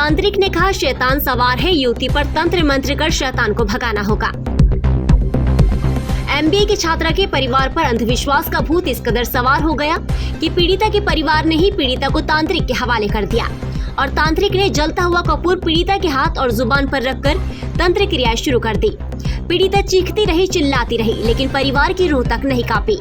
तांत्रिक ने कहा शैतान सवार है, युवती पर तंत्र मंत्र कर शैतान को भगाना होगा। एमबीए की छात्रा के परिवार पर अंधविश्वास का भूत इस कदर सवार हो गया कि पीड़िता के परिवार ने ही पीड़िता को तांत्रिक के हवाले कर दिया और तांत्रिक ने जलता हुआ कपूर पीड़िता के हाथ और जुबान पर रखकर तंत्र क्रियाएं शुरू कर दी। पीड़िता चीखती रही, चिल्लाती रही, लेकिन परिवार की रूह तक नहीं कांपी।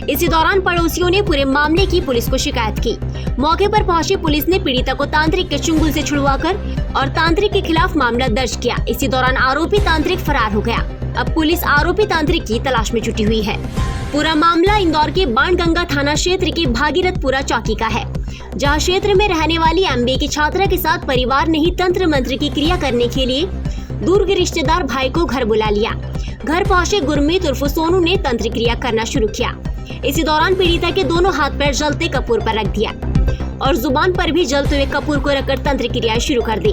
इसी दौरान पड़ोसियों ने पूरे मामले की पुलिस को शिकायत की। मौके पर पहुंची पुलिस ने पीड़िता को तांत्रिक के चुंगल से छुड़वाकर और तांत्रिक के खिलाफ मामला दर्ज किया। इसी दौरान आरोपी तांत्रिक फरार हो गया। अब पुलिस आरोपी तांत्रिक की तलाश में जुटी हुई है। पूरा मामला इंदौर के बाणगंगा थाना क्षेत्र की भागीरथपुरा चौकी का है, जहां क्षेत्र में रहने वाली एमबीए की छात्रा के साथ परिवार ने ही तंत्र मंत्र की क्रिया करने के लिए दूर के रिश्तेदार भाई को घर बुला लिया। घर पहुंचे गुरमीत उर्फ सोनू ने तंत्र क्रिया करना शुरू किया। इसी दौरान पीड़िता के दोनों हाथ पैर जलते कपूर पर रख दिया और जुबान पर भी जलते हुए कपूर को रखकर तंत्र क्रियाएं शुरू कर दी।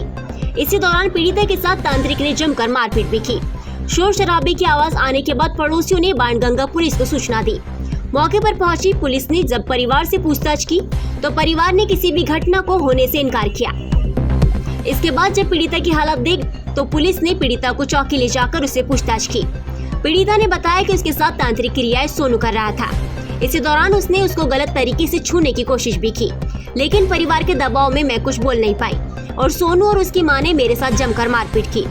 इसी दौरान पीड़िता के साथ तांत्रिक ने जमकर मारपीट भी की। शोर शराबे की आवाज आने के बाद पड़ोसियों ने बाणगंगा पुलिस को सूचना दी। मौके पर पहुंची पुलिस ने जब परिवार से पूछताछ की तो परिवार ने किसी भी घटना को होने से इनकार किया। इसके बाद जब पीड़िता की हालत देख तो पुलिस ने पीड़िता को चौकी ले जाकर उससे पूछताछ की। पीड़िता ने बताया कि उसके साथ तांत्रिक क्रियाएं सोनू कर रहा था। इसी दौरान उसने उसको गलत तरीके से छूने की कोशिश भी की, लेकिन परिवार के दबाव में मैं कुछ बोल नहीं पाई और सोनू और उसकी मां ने मेरे साथ जमकर मारपीट की।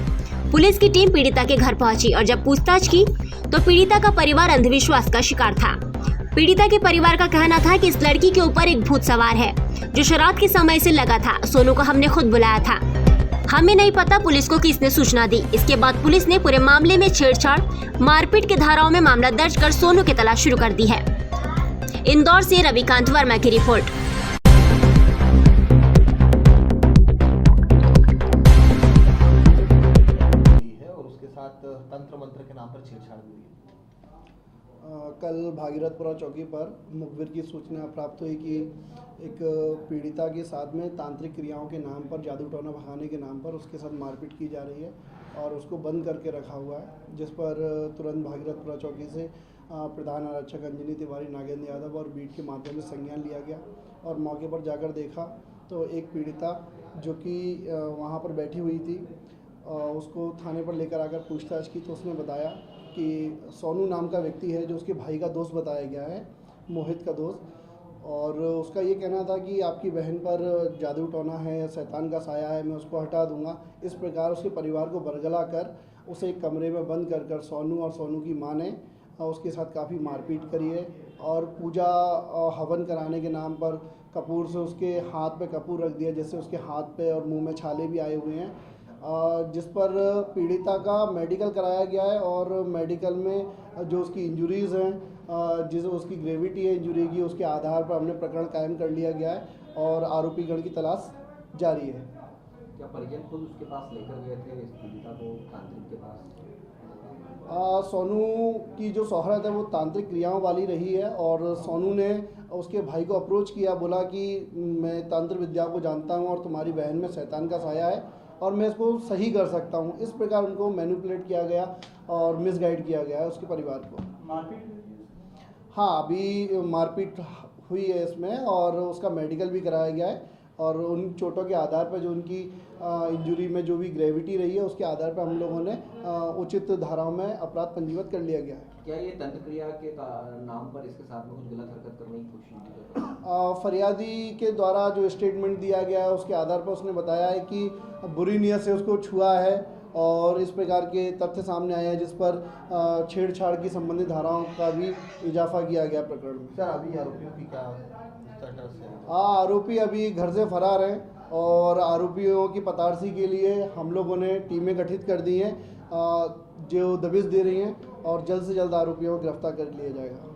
पुलिस की टीम पीड़िता के घर पहुंची और जब पूछताछ की तो पीड़िता का परिवार अंधविश्वास का शिकार था। पीड़िता के परिवार का कहना था कि इस लड़की के ऊपर एक भूत सवार है जो शराब के समय से लगा था। सोनू को हमने खुद बुलाया था, हमें नहीं पता पुलिस को किसने सूचना दी। इसके बाद पुलिस ने पूरे मामले में छेड़छाड़ मारपीट के धाराओं में मामला दर्ज कर सोनू की तलाश शुरू कर दी है। इंदौर से रविकांत वर्मा की रिपोर्ट। और उसके साथ तंत्र मंत्र के नाम पर छेड़छाड़ हुई है। कल भागीरथपुरा चौकी पर मुखबिर की सूचना प्राप्त हुई कि एक पीड़िता के साथ में तांत्रिक क्रियाओं के नाम पर, जादू टोना भगाने के नाम पर उसके साथ मारपीट की जा रही है और उसको बंद करके रखा हुआ है, जिस पर तुरंत भागीरथपुरा चौकी से प्रधान आरक्षक अंजनी तिवारी, नागेंद्र यादव और बीट के माध्यम से संज्ञान लिया गया और मौके पर जाकर देखा तो एक पीड़िता जो कि वहाँ पर बैठी हुई थी, उसको थाने पर लेकर आकर पूछताछ की तो उसने बताया कि सोनू नाम का व्यक्ति है जो उसके भाई का दोस्त बताया गया है, मोहित का दोस्त, और उसका ये कहना था कि आपकी बहन पर जादू टोना है, शैतान का साया है, मैं उसको हटा दूंगा। इस प्रकार उसके परिवार को बरगला कर उसे एक कमरे में बंद कर सोनू और सोनू की मां ने उसके साथ काफ़ी मारपीट करी है और पूजा हवन कराने के नाम पर कपूर से उसके हाथ पे कपूर रख दिया, जिससे उसके हाथ पे और मुंह में छाले भी आए हुए हैं, जिस पर पीड़िता का मेडिकल कराया गया है और मेडिकल में जो उसकी इंजुरीज़ हैं, जिस उसकी ग्रेविटी है इंजुरी की, उसके आधार पर हमने प्रकरण कायम कर लिया गया है और आरोपी गण की तलाश जारी है। क्या परिजन खुद उसके पास लेकर गए थे इस पीड़िता को तांत्रिक के पास? सोनू की जो शोहरत है वो तांत्रिक क्रियाओं वाली रही है और सोनू ने उसके भाई को अप्रोच किया, बोला कि मैं तंत्र विद्या को जानता हूँ और तुम्हारी बहन में शैतान का साया है और मैं इसको सही कर सकता हूँ। इस प्रकार उनको मैनिपुलेट किया गया और मिसगाइड किया गया है उसके परिवार को। मारपीट? हाँ, अभी मारपीट हुई है इसमें और उसका मेडिकल भी कराया गया है और उन चोटों के आधार पर जो उनकी इंजरी में जो भी ग्रेविटी रही है उसके आधार पर हम लोगों ने उचित धाराओं में अपराध पंजीबद्ध कर लिया गया है। क्या ये तंत्र क्रिया के नाम पर इसके साथ में कुछ गलत हरकत करने की कोशिश? फरियादी के द्वारा जो स्टेटमेंट दिया गया है उसके आधार पर उसने बताया है कि बुरी नीयत से उसको छुआ है और इस प्रकार के तथ्य सामने आए हैं, जिस पर छेड़छाड़ की संबंधित धाराओं का भी इजाफा किया गया प्रकरण में। सर, अभी आरोपियों की क्या स्टेटस है? आरोपी अभी घर से फरार हैं और आरोपियों की पतारसी के लिए हम लोगों ने टीमें गठित कर दी हैं जो दबिश दे रही हैं और जल्द से जल्द आरोपियों को गिरफ्तार कर लिया जाएगा।